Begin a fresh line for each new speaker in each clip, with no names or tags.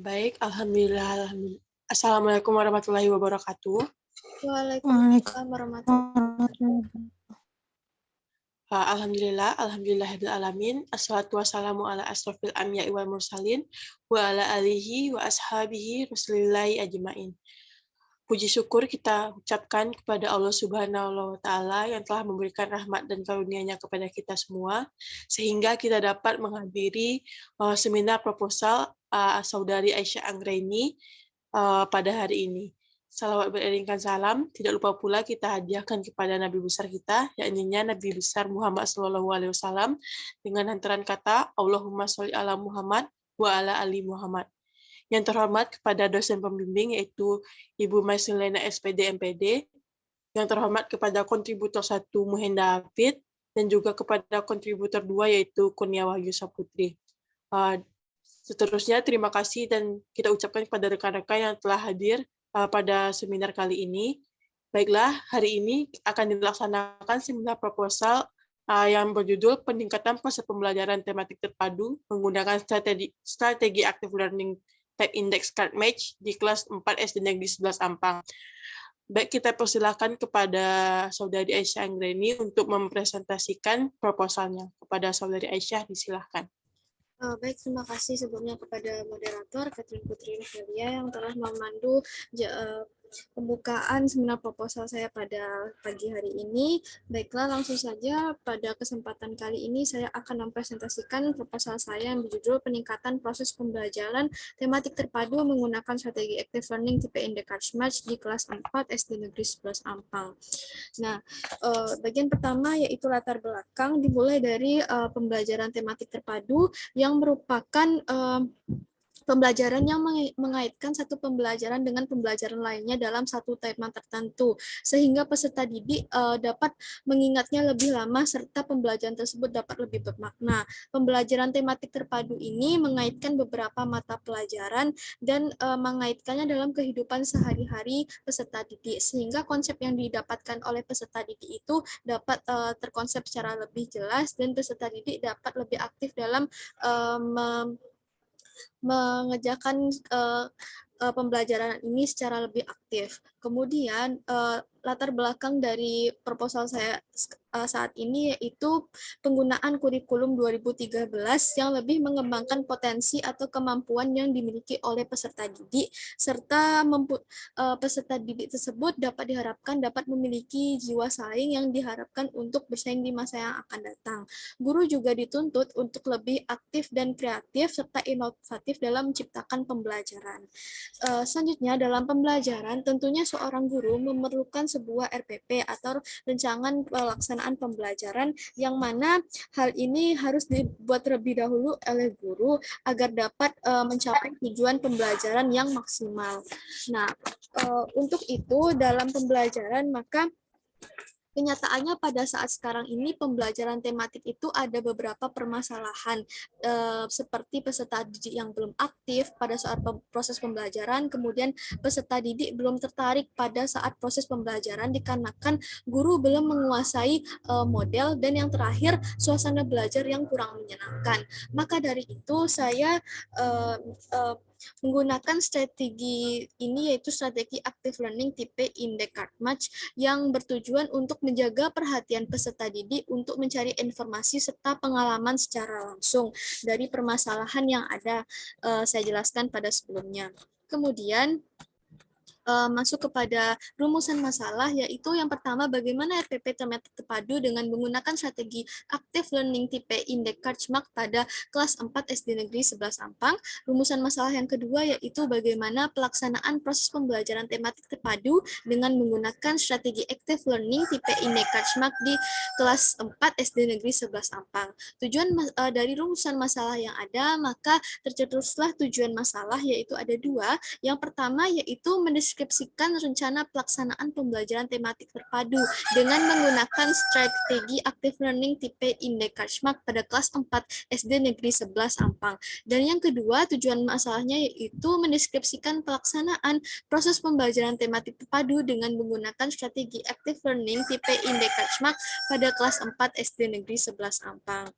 Baik, alhamdulillah. Assalamualaikum warahmatullahi wabarakatuh.
Waalaikumsalam warahmatullahi wabarakatuh.
Alhamdulillah, alamin. Assalatu wassalamu ala asrofil anbiya'i wal mursalin wa ala alihi wa ashabihi rasulillahi ajmain. Puji syukur kita ucapkan kepada Allah Subhanahu wa Ta'ala yang telah memberikan rahmat dan karunia-Nya kepada kita semua, sehingga kita dapat menghadiri seminar proposal Saudari Aisyah Anggraini pada hari ini. Salawat beriringkan salam, tidak lupa pula kita hadiahkan kepada Nabi besar kita, yakni Nabi besar Muhammad SAW, dengan hantaran kata, Allahumma sholli ala Muhammad wa ala ali Muhammad. Yang terhormat kepada dosen pembimbing, yaitu Ibu Maisulena SPD MPD, yang terhormat kepada kontributor 1 Muhenda Hafid, dan juga kepada kontributor 2, yaitu Kurnia Wahyu Saputri. Seterusnya, terima kasih dan kita ucapkan kepada rekan-rekan yang telah hadir pada seminar kali ini. Baiklah, hari ini akan dilaksanakan seminar proposal yang berjudul Peningkatan Proses Pembelajaran Tematik Terpadu menggunakan strategi Active Learning Type Index Card Match di kelas 4 SD Negeri 11 Ampang. Baik, kita persilakan kepada Saudari Aisyah Anggraini untuk mempresentasikan proposalnya. Kepada Saudari Aisyah, disilahkan.
Baik, terima kasih sebelumnya kepada moderator Catherine Putri Nevelia yang telah memandu pembukaan seminar proposal saya pada pagi hari ini. Baiklah, langsung saja pada kesempatan kali ini saya akan mempresentasikan proposal saya yang berjudul Peningkatan Proses Pembelajaran Tematik Terpadu menggunakan Strategi Active Learning Tipe Indicators Match di kelas 4 SD Negeri 11 Ampang. Nah, bagian pertama yaitu latar belakang dimulai dari pembelajaran tematik terpadu yang merupakan pembelajaran yang mengaitkan satu pembelajaran dengan pembelajaran lainnya dalam satu tema tertentu, sehingga peserta didik dapat mengingatnya lebih lama serta pembelajaran tersebut dapat lebih bermakna. Pembelajaran tematik terpadu ini mengaitkan beberapa mata pelajaran dan mengaitkannya dalam kehidupan sehari-hari peserta didik, sehingga konsep yang didapatkan oleh peserta didik itu dapat terkonsep secara lebih jelas dan peserta didik dapat lebih aktif dalam mengerjakan pembelajaran ini secara lebih aktif. Kemudian latar belakang dari proposal saya saat ini yaitu penggunaan kurikulum 2013 yang lebih mengembangkan potensi atau kemampuan yang dimiliki oleh peserta didik, serta peserta didik tersebut dapat diharapkan dapat memiliki jiwa saing yang diharapkan untuk bersaing di masa yang akan datang. Guru juga dituntut untuk lebih aktif dan kreatif serta inovatif dalam menciptakan pembelajaran. Selanjutnya, dalam pembelajaran, tentunya seorang guru memerlukan sebuah RPP atau rancangan pelaksanaan pembelajaran yang mana hal ini harus dibuat terlebih dahulu oleh guru agar dapat mencapai tujuan pembelajaran yang maksimal. Nah, untuk itu dalam pembelajaran maka kenyataannya pada saat sekarang ini pembelajaran tematik itu ada beberapa permasalahan seperti peserta didik yang belum aktif pada saat proses pembelajaran, kemudian peserta didik belum tertarik pada saat proses pembelajaran dikarenakan guru belum menguasai model, dan yang terakhir suasana belajar yang kurang menyenangkan. Maka dari itu saya menggunakan strategi ini yaitu strategi active learning tipe Indicators Match yang bertujuan untuk menjaga perhatian peserta didik untuk mencari informasi serta pengalaman secara langsung dari permasalahan yang ada saya jelaskan pada sebelumnya. Kemudian masuk kepada rumusan masalah, yaitu yang pertama bagaimana RPP tematik terpadu dengan menggunakan strategi active learning tipe Indicators Match pada kelas 4 SD Negeri 11 Ampang. Rumusan masalah yang kedua yaitu bagaimana pelaksanaan proses pembelajaran tematik terpadu dengan menggunakan strategi active learning tipe Indicators Match di kelas 4 SD Negeri 11 Ampang. Tujuan dari rumusan masalah yang ada, maka tercetuslah tujuan masalah yaitu ada dua. Yang pertama yaitu mendeskripsikan rencana pelaksanaan pembelajaran tematik terpadu dengan menggunakan strategi active learning tipe Indekarsmak pada kelas 4 SD Negeri 11 Ampang. Dan yang kedua, tujuan masalahnya yaitu mendeskripsikan pelaksanaan proses pembelajaran tematik terpadu dengan menggunakan strategi active learning tipe Indekarsmak pada kelas 4 SD Negeri 11 Ampang.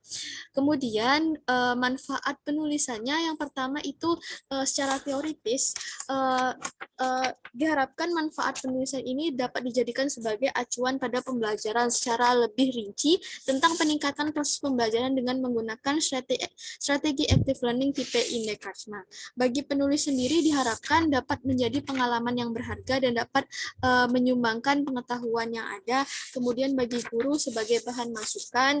Kemudian manfaat penulisannya yang pertama itu secara teoritis diharapkan manfaat penulisan ini dapat dijadikan sebagai acuan pada pembelajaran secara lebih rinci tentang peningkatan proses pembelajaran dengan menggunakan strategi active learning tipe Indekarsmak. Bagi penulis sendiri diharapkan dapat menjadi pengalaman yang berharga dan dapat menyumbangkan pengetahuan yang ada, kemudian bagi guru sebagai bahan masukan,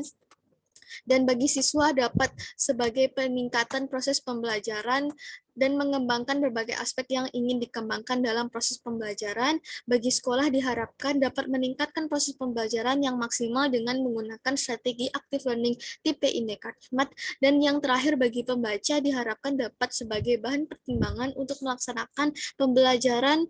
dan bagi siswa dapat sebagai peningkatan proses pembelajaran dan mengembangkan berbagai aspek yang ingin dikembangkan dalam proses pembelajaran. Bagi sekolah diharapkan dapat meningkatkan proses pembelajaran yang maksimal dengan menggunakan strategi active learning tipe Indekarsmak. Dan yang terakhir bagi pembaca diharapkan dapat sebagai bahan pertimbangan untuk melaksanakan pembelajaran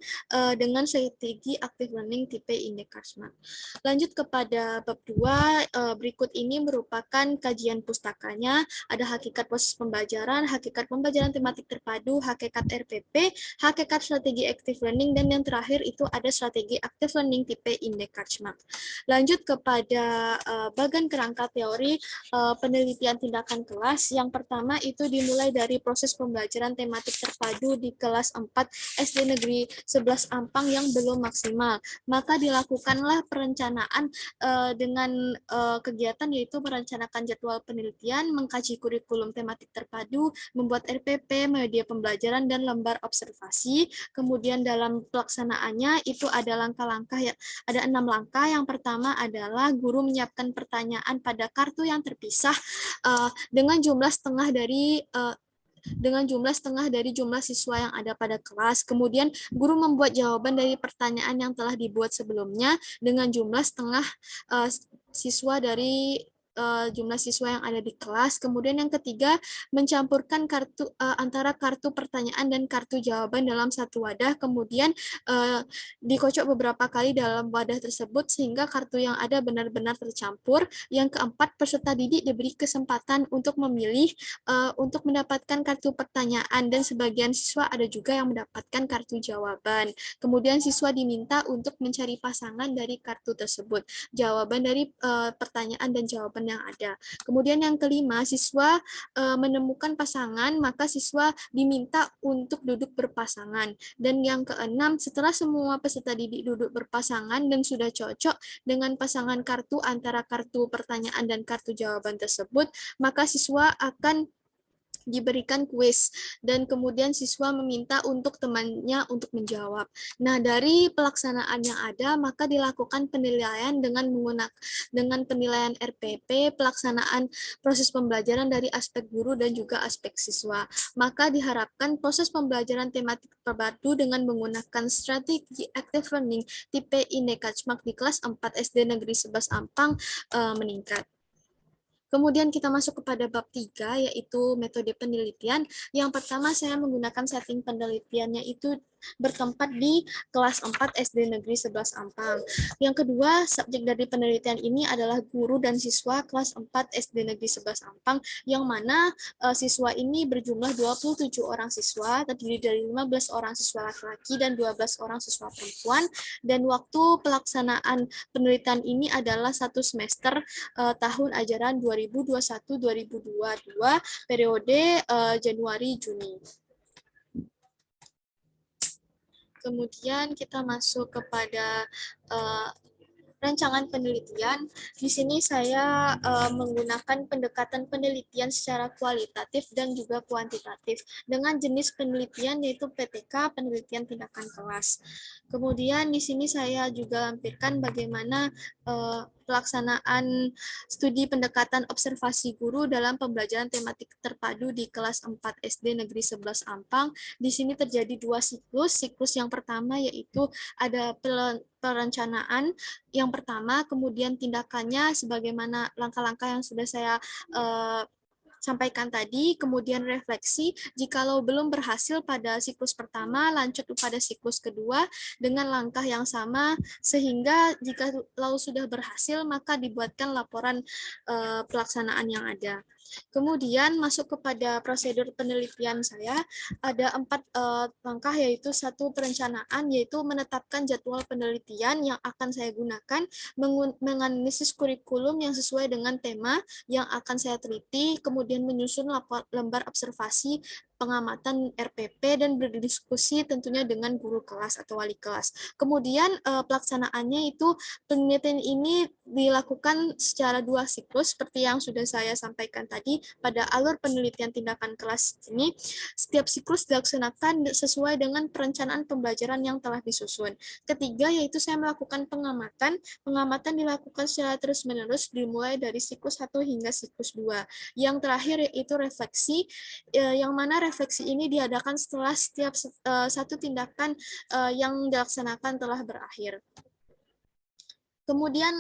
dengan strategi active learning tipe Indekarsmak. Lanjut kepada bab 2, berikut ini merupakan kajian pustakanya. Ada hakikat proses pembelajaran, hakikat pembelajaran tematik terpadu, hakikat RPP, hakikat strategi active learning, dan yang terakhir itu ada strategi active learning tipe Indekarsmak. Lanjut kepada bagian kerangka teori penelitian tindakan kelas. Yang pertama itu dimulai dari proses pembelajaran tematik terpadu di kelas 4 SD Negeri 11 Ampang yang belum maksimal. Maka dilakukanlah perencanaan dengan kegiatan yaitu merencanakan jadwal penelitian, mengkaji kurikulum tematik terpadu, membuat RPP, media pembelajaran, dan lembar observasi. Kemudian dalam pelaksanaannya itu ada langkah-langkah, ya, ada 6 langkah. Yang pertama adalah guru menyiapkan pertanyaan pada kartu yang terpisah dengan jumlah setengah dari jumlah siswa yang ada pada kelas. Kemudian guru membuat jawaban dari pertanyaan yang telah dibuat sebelumnya dengan jumlah setengah siswa dari jumlah siswa yang ada di kelas. Kemudian yang ketiga, mencampurkan antara kartu pertanyaan dan kartu jawaban dalam satu wadah, kemudian dikocok beberapa kali dalam wadah tersebut sehingga kartu yang ada benar-benar tercampur. Yang keempat, peserta didik diberi kesempatan untuk memilih untuk mendapatkan kartu pertanyaan, dan sebagian siswa ada juga yang mendapatkan kartu jawaban. Kemudian siswa diminta untuk mencari pasangan dari kartu tersebut, jawaban dari pertanyaan dan jawaban yang ada. Kemudian yang kelima, siswa menemukan pasangan, maka siswa diminta untuk duduk berpasangan. Dan yang keenam, setelah semua peserta didik duduk berpasangan dan sudah cocok dengan pasangan kartu antara kartu pertanyaan dan kartu jawaban tersebut, maka siswa akan diberikan kuis dan kemudian siswa meminta untuk temannya untuk menjawab. Nah, dari pelaksanaan yang ada maka dilakukan penilaian dengan penilaian RPP, pelaksanaan proses pembelajaran dari aspek guru dan juga aspek siswa. Maka diharapkan proses pembelajaran tematik terpadu dengan menggunakan strategi active learning tipe Indekarsmak di kelas 4 SD Negeri 11 Ampang meningkat. Kemudian kita masuk kepada bab 3, yaitu metode penelitian. Yang pertama, saya menggunakan setting penelitiannya itu bertempat di kelas 4 SD Negeri 11 Ampang. Yang kedua, subjek dari penelitian ini adalah guru dan siswa kelas 4 SD Negeri 11 Ampang, yang mana siswa ini berjumlah 27 orang siswa, terdiri dari 15 orang siswa laki-laki dan 12 orang siswa perempuan, dan waktu pelaksanaan penelitian ini adalah 1 semester tahun ajaran 2021-2022, periode Januari-Juni. Kemudian kita masuk kepada rancangan penelitian. Di sini saya menggunakan pendekatan penelitian secara kualitatif dan juga kuantitatif dengan jenis penelitian yaitu PTK, penelitian tindakan kelas. Kemudian di sini saya juga lampirkan bagaimana pelaksanaan studi pendekatan observasi guru dalam pembelajaran tematik terpadu di kelas 4 SD Negeri 11 Ampang. Di sini terjadi 2 siklus. Siklus yang pertama yaitu ada perencanaan yang pertama, kemudian tindakannya sebagaimana langkah-langkah yang sudah saya sampaikan tadi, kemudian refleksi, jikalau belum berhasil pada siklus pertama, lanjut pada siklus kedua dengan langkah yang sama, sehingga jikalau sudah berhasil, maka dibuatkan laporan pelaksanaan yang ada. Kemudian masuk kepada prosedur penelitian saya, ada 4 langkah, yaitu 1 perencanaan, yaitu menetapkan jadwal penelitian yang akan saya gunakan, menganalisis kurikulum yang sesuai dengan tema yang akan saya teliti, kemudian menyusun lembar observasi pengamatan RPP dan berdiskusi tentunya dengan guru kelas atau wali kelas. Kemudian pelaksanaannya itu penelitian ini dilakukan secara 2 siklus seperti yang sudah saya sampaikan tadi pada alur penelitian tindakan kelas ini. Setiap siklus dilaksanakan sesuai dengan perencanaan pembelajaran yang telah disusun. Ketiga, yaitu saya melakukan pengamatan. Pengamatan dilakukan secara terus-menerus dimulai dari siklus 1 hingga siklus 2. Yang terakhir yaitu refleksi, yang mana refleksi ini diadakan setelah setiap satu tindakan yang dilaksanakan telah berakhir. Kemudian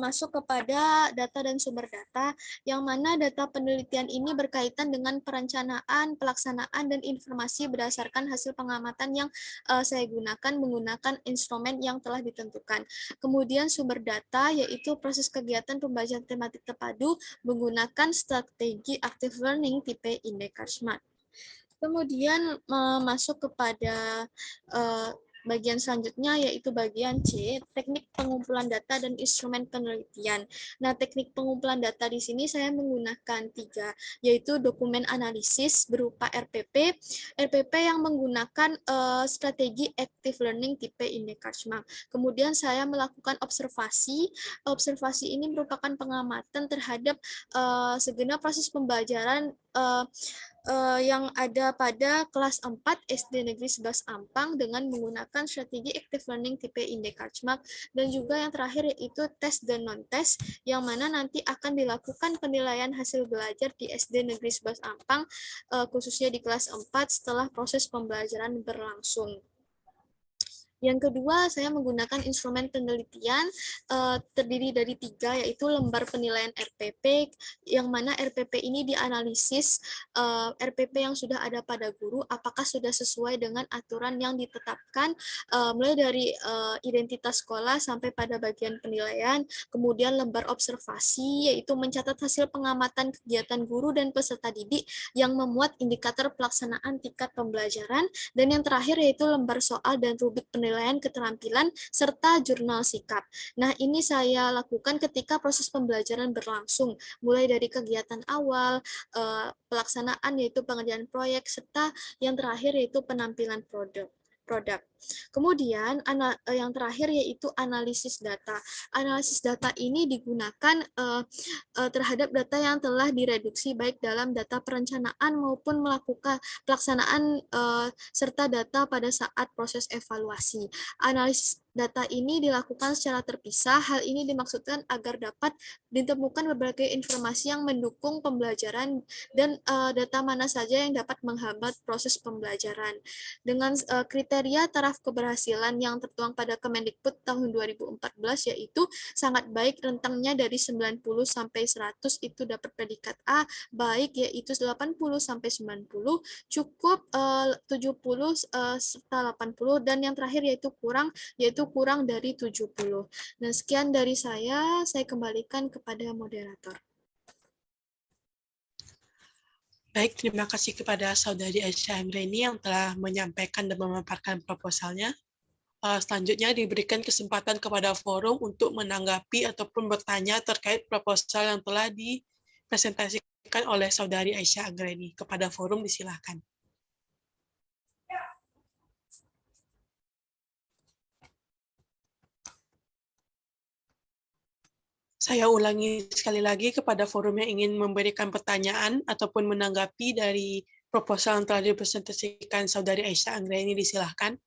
masuk kepada data dan sumber data, yang mana data penelitian ini berkaitan dengan perencanaan, pelaksanaan, dan informasi berdasarkan hasil pengamatan yang saya gunakan menggunakan instrumen yang telah ditentukan. Kemudian sumber data yaitu proses kegiatan pembelajaran tematik terpadu menggunakan strategi active learning tipe Indecart-Smart. Kemudian masuk kepada bagian selanjutnya, yaitu bagian C, teknik pengumpulan data dan instrumen penelitian. Nah, teknik pengumpulan data di sini saya menggunakan 3, yaitu dokumen analisis berupa RPP, RPP yang menggunakan strategi active learning tipe Indecart-Smart. Kemudian saya melakukan observasi. Observasi ini merupakan pengamatan terhadap segenap proses pembelajaran yang ada pada kelas 4 SD Negeri 11 Ampang dengan menggunakan strategi active learning tipe Indecart-Smart, dan juga yang terakhir yaitu tes dan non-tes, yang mana nanti akan dilakukan penilaian hasil belajar di SD Negeri 11 Ampang, khususnya di kelas 4 setelah proses pembelajaran berlangsung. Yang kedua, saya menggunakan instrumen penelitian terdiri dari 3, yaitu lembar penilaian RPP, yang mana RPP ini dianalisis RPP yang sudah ada pada guru, apakah sudah sesuai dengan aturan yang ditetapkan, mulai dari identitas sekolah sampai pada bagian penilaian. Kemudian lembar observasi, yaitu mencatat hasil pengamatan kegiatan guru dan peserta didik yang memuat indikator pelaksanaan tingkat pembelajaran. Dan yang terakhir yaitu lembar soal dan rubrik penilaian keterampilan serta jurnal sikap. Nah, ini saya lakukan ketika proses pembelajaran berlangsung, mulai dari kegiatan awal, pelaksanaan yaitu pengerjaan proyek, serta yang terakhir yaitu penampilan produk. Kemudian yang terakhir yaitu analisis data. Analisis data ini digunakan terhadap data yang telah direduksi baik dalam data perencanaan maupun melakukan pelaksanaan serta data pada saat proses evaluasi. Analisis data ini dilakukan secara terpisah. Hal ini dimaksudkan agar dapat ditemukan berbagai informasi yang mendukung pembelajaran dan data mana saja yang dapat menghambat proses pembelajaran. Dengan kriteria taraf keberhasilan yang tertuang pada Kemendikbud tahun 2014, yaitu sangat baik rentangnya dari 90 sampai 100 itu dapat predikat A, baik yaitu 80 sampai 90, cukup 70 serta 80, dan yang terakhir yaitu kurang dari 70. Dan sekian dari saya kembalikan kepada moderator.
Baik, terima kasih kepada Saudari Aisyah Anggraini yang telah menyampaikan dan memaparkan proposalnya. Selanjutnya diberikan kesempatan kepada forum untuk menanggapi ataupun bertanya terkait proposal yang telah dipresentasikan oleh Saudari Aisyah Anggraini. Kepada forum disilakan. Saya ulangi sekali lagi kepada forum yang ingin memberikan pertanyaan ataupun menanggapi dari proposal yang telah dipresentasikan Saudari Aisyah Anggraini, disilahkan.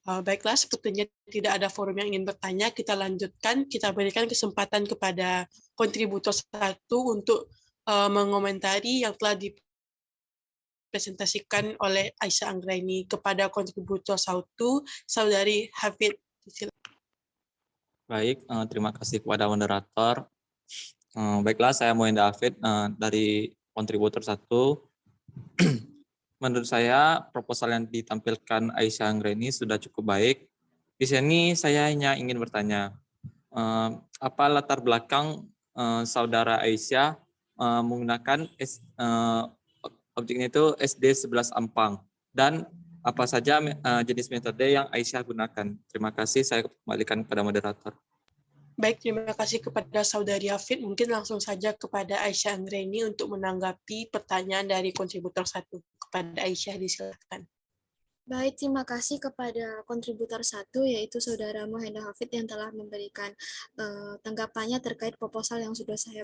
Baiklah, sepertinya tidak ada forum yang ingin bertanya. Kita lanjutkan, kita berikan kesempatan kepada kontributor 1 untuk mengomentari yang telah dipresentasikan oleh Aisyah Anggraini. Kepada kontributor 1, Saudari Hafid.
Baik, terima kasih kepada moderator. Baiklah, saya Moen David dari kontributor 1. Menurut saya, proposal yang ditampilkan Aisyah Anggreni sudah cukup baik. Di sini saya hanya ingin bertanya, apa latar belakang saudara Aisyah menggunakan objeknya itu SD 11 Ampang, dan apa saja jenis metode yang Aisyah gunakan. Terima kasih, saya kembalikan kepada moderator.
Baik, terima kasih kepada Saudari Hafid. Mungkin langsung saja kepada Aisyah Anggreni untuk menanggapi pertanyaan dari kontributor 1. Kepada Aisyah, disilakan.
Baik, terima kasih kepada kontributor 1, yaitu Saudara Mohendra Hafid yang telah memberikan tanggapannya terkait proposal yang sudah saya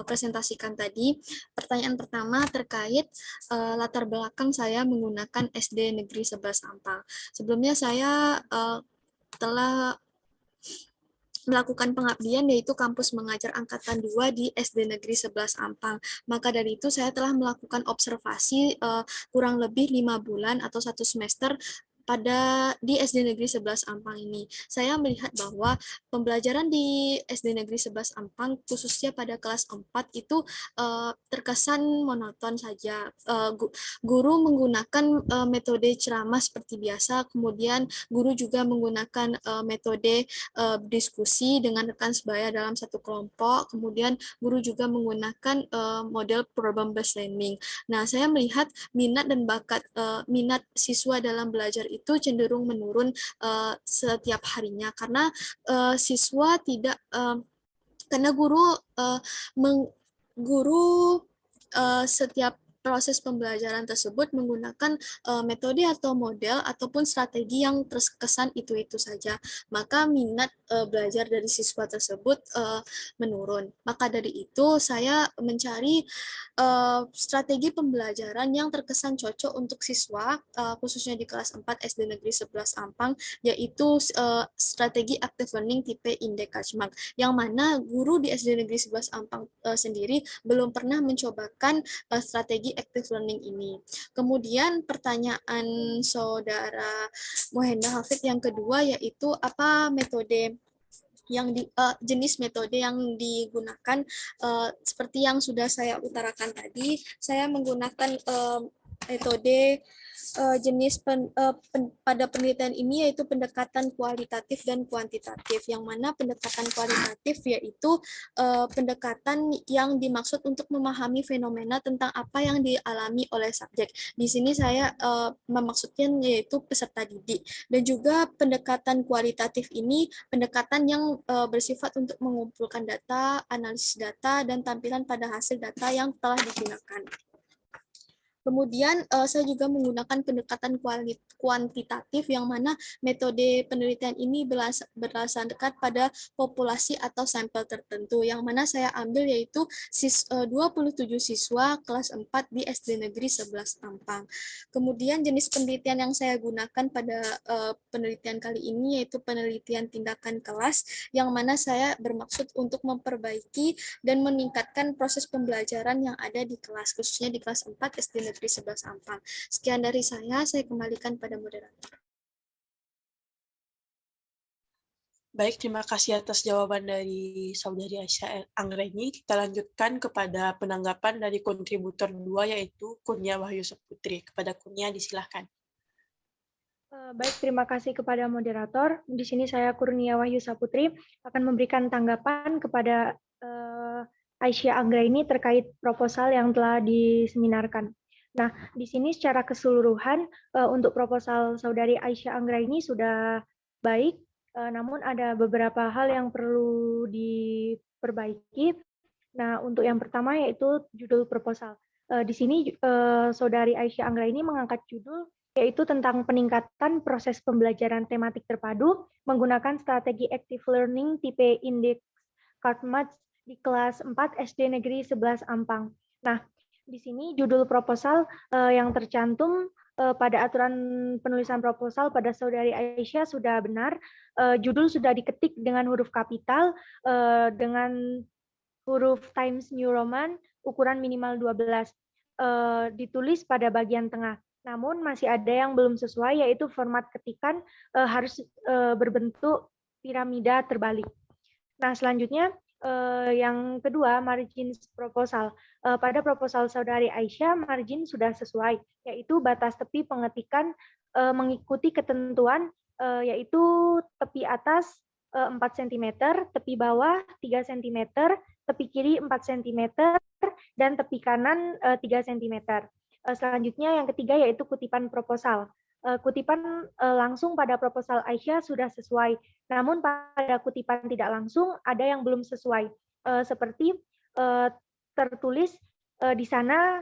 presentasikan tadi. Pertanyaan pertama terkait latar belakang saya menggunakan SD Negeri 11 Ampang. Sebelumnya saya telah melakukan pengabdian yaitu kampus mengajar angkatan 2 di SD Negeri 11 Ampang. Maka dari itu saya telah melakukan observasi kurang lebih 5 bulan atau 1 semester di SD Negeri 11 Ampang ini. Saya melihat bahwa pembelajaran di SD Negeri 11 Ampang khususnya pada kelas 4 itu terkesan monoton saja. Guru menggunakan metode ceramah seperti biasa, kemudian guru juga menggunakan metode diskusi dengan rekan sebaya dalam satu kelompok, kemudian guru juga menggunakan model problem based learning. Nah, saya melihat minat dan bakat minat siswa dalam belajar itu cenderung menurun setiap harinya karena siswa tidak karena guru setiap proses pembelajaran tersebut menggunakan metode atau model ataupun strategi yang terkesan itu-itu saja. Maka minat belajar dari siswa tersebut menurun. Maka dari itu saya mencari strategi pembelajaran yang terkesan cocok untuk siswa, khususnya di kelas 4 SD Negeri 11 Ampang, yaitu strategi active learning tipe Indekajmak, yang mana guru di SD Negeri 11 Ampang sendiri belum pernah mencobakan strategi active learning ini. Kemudian pertanyaan Saudara Mohendra Hafid yang kedua yaitu apa metode jenis metode yang digunakan. Seperti yang sudah saya utarakan tadi, saya menggunakan metode pada penelitian ini yaitu pendekatan kualitatif dan kuantitatif, yang mana pendekatan kualitatif yaitu pendekatan yang dimaksud untuk memahami fenomena tentang apa yang dialami oleh subjek. Di sini saya memaksudkan yaitu peserta didik, dan juga pendekatan kualitatif ini pendekatan yang bersifat untuk mengumpulkan data, analisis data, dan tampilan pada hasil data yang telah digunakan. Kemudian saya juga menggunakan pendekatan kuantitatif, yang mana metode penelitian ini berdasarkan pada populasi atau sampel tertentu, yang mana saya ambil yaitu 27 siswa kelas 4 di SD Negeri 11 Ampang. Kemudian jenis penelitian yang saya gunakan pada penelitian kali ini yaitu penelitian tindakan kelas, yang mana saya bermaksud untuk memperbaiki dan meningkatkan proses pembelajaran yang ada di kelas, khususnya di kelas 4 SD Negeri 11 Ampang. Sekian dari saya kembalikan pada moderator.
Baik, terima kasih atas jawaban dari Saudari Aisyah Anggreni. Kita lanjutkan kepada penanggapan dari kontributor 2, yaitu Kurnia Wahyu Saputri. Kepada Kurnia, disilahkan.
Baik, terima kasih kepada moderator. Di sini saya Kurnia Wahyu Saputri akan memberikan tanggapan kepada Aisyah Anggreni terkait proposal yang telah diseminarkan. Nah, di sini secara keseluruhan untuk proposal Saudari Aisyah Anggreni sudah baik, namun ada beberapa hal yang perlu diperbaiki. Nah, untuk yang pertama yaitu judul proposal. Di sini Saudari Aisyah Anggreni mengangkat judul yaitu tentang peningkatan proses pembelajaran tematik terpadu menggunakan strategi active learning tipe Indekajmak di kelas 4 SD Negeri 11 Ampang. Nah, di sini judul proposal yang tercantum pada aturan penulisan proposal pada Saudari Aisyah sudah benar. Judul sudah diketik dengan huruf kapital dengan huruf Times New Roman ukuran minimal 12. Ditulis pada bagian tengah. Namun masih ada yang belum sesuai, yaitu format ketikan harus berbentuk piramida terbalik. Nah, selanjutnya yang kedua, margin proposal. Pada proposal saudari Aisyah, margin sudah sesuai, yaitu batas tepi pengetikan mengikuti ketentuan, yaitu tepi atas 4 cm, tepi bawah 3 cm, tepi kiri 4 cm, dan tepi kanan 3 cm. Selanjutnya yang ketiga yaitu kutipan proposal. Kutipan langsung pada proposal Aisyah sudah sesuai, namun pada kutipan tidak langsung ada yang belum sesuai. Seperti tertulis di sana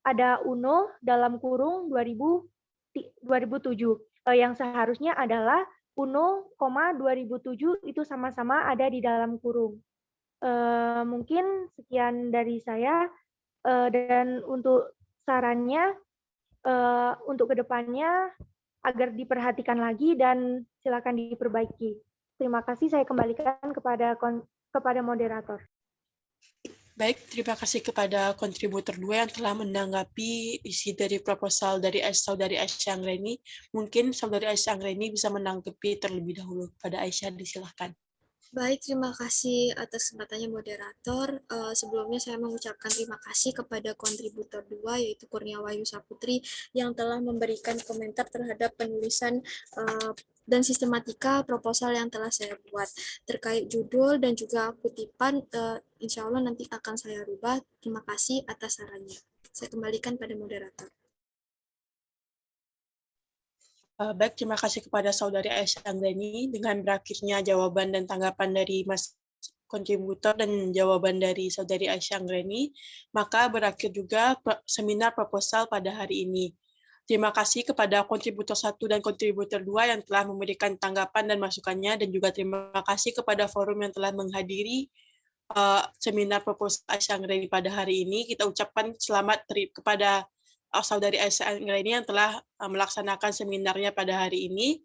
ada UNO dalam kurung 2007, yang seharusnya adalah UNO, 2007 itu sama-sama ada di dalam kurung. Mungkin sekian dari saya, dan untuk sarannya untuk kedepannya agar diperhatikan lagi dan silakan diperbaiki. Terima kasih, saya kembalikan kepada moderator.
Baik, terima kasih kepada kontributor 2 yang telah menanggapi isi dari proposal dari Saudari Aisyah Anggreni. Mungkin Saudari Aisyah Anggreni bisa menanggapi terlebih dahulu. Pada Aisyah, disilahkan.
Baik, terima kasih atas kesempatannya moderator. Sebelumnya saya mengucapkan terima kasih kepada kontributor 2 yaitu Kurniawah Yusaputri yang telah memberikan komentar terhadap penulisan dan sistematika proposal yang telah saya buat terkait judul dan juga kutipan. Insya Allah nanti akan saya rubah. Terima kasih atas sarannya. Saya kembalikan pada moderator.
Baik, terima kasih kepada Saudari Aisyah Anggreni. Dengan berakhirnya jawaban dan tanggapan dari Mas kontributor dan jawaban dari Saudari Aisyah Anggreni, maka berakhir juga seminar proposal pada hari ini. Terima kasih kepada kontributor 1 dan kontributor 2 yang telah memberikan tanggapan dan masukannya, dan juga terima kasih kepada forum yang telah menghadiri seminar proposal Aisyah Anggreni pada hari ini. Kita ucapkan selamat kepada Saudari Aisyah Anggreni yang telah melaksanakan seminarnya pada hari ini.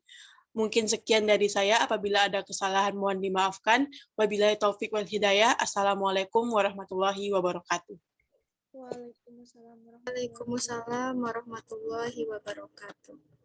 Mungkin sekian dari saya. Apabila ada kesalahan mohon dimaafkan. Wabillahi taufik wal hidayah. Assalamualaikum warahmatullahi wabarakatuh.
Waalaikumsalam warahmatullahi wabarakatuh.